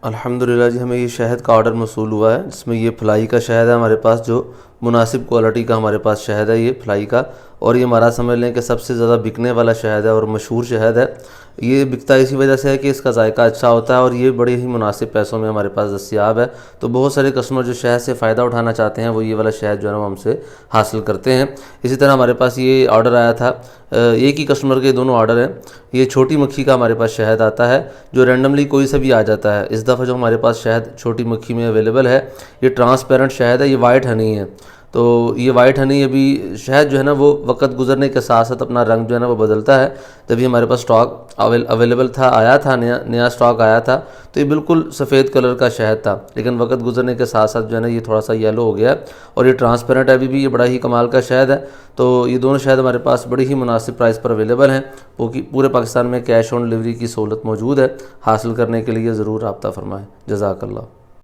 الحمدللہ جی، ہمیں یہ شہد کا آرڈر موصول ہوا ہے، جس میں یہ فلائی کا شہد ہے ہمارے پاس، جو مناسب کوالٹی کا ہمارے پاس شہد ہے یہ فلائی کا، اور یہ ہمارا سمجھ لیں کہ سب سے زیادہ بکنے والا شہد ہے اور مشہور شہد ہے۔ یہ بکتا اسی وجہ سے ہے کہ اس کا ذائقہ اچھا ہوتا ہے اور یہ بڑے ہی مناسب پیسوں میں ہمارے پاس دستیاب ہے۔ تو بہت سارے کسٹمر جو شہد سے فائدہ اٹھانا چاہتے ہیں وہ یہ والا شہد جو ہے نا وہ ہم سے حاصل کرتے ہیں۔ اسی طرح ہمارے پاس یہ آرڈر آیا تھا، ایک ہی کسٹمر کے دونوں آرڈر ہیں۔ یہ چھوٹی مکھی کا ہمارے پاس شہد آتا ہے جو رینڈملی کوئی سے بھی آ جاتا ہے۔ اس دفعہ جو ہمارے پاس شہد چھوٹی مکھی میں اویلیبل ہے یہ ٹرانسپیرنٹ شہد ہے، یہ وائٹ ہنی ہے۔ تو یہ وائٹ ہنی ابھی شہد جو ہے نا وہ وقت گزرنے کے ساتھ ساتھ اپنا رنگ جو ہے نا وہ بدلتا ہے۔ جبھی ہمارے پاس سٹاک اویلیبل تھا، آیا تھا، نیا سٹاک آیا تھا، تو یہ بالکل سفید کلر کا شہد تھا، لیکن وقت گزرنے کے ساتھ ساتھ جو ہے نا یہ تھوڑا سا یلو ہو گیا ہے اور یہ ٹرانسپیرنٹ ہے۔ ابھی بھی یہ بڑا ہی کمال کا شہد ہے۔ تو یہ دونوں شہد ہمارے پاس بڑی ہی مناسب پرائس پر اویلیبل ہیں، وہ کہ پورے پاکستان میں کیش آن ڈلیوری کی سہولت موجود ہے۔ حاصل کرنے کے لیے ضرور رابطہ فرمائیں۔ جزاک اللہ۔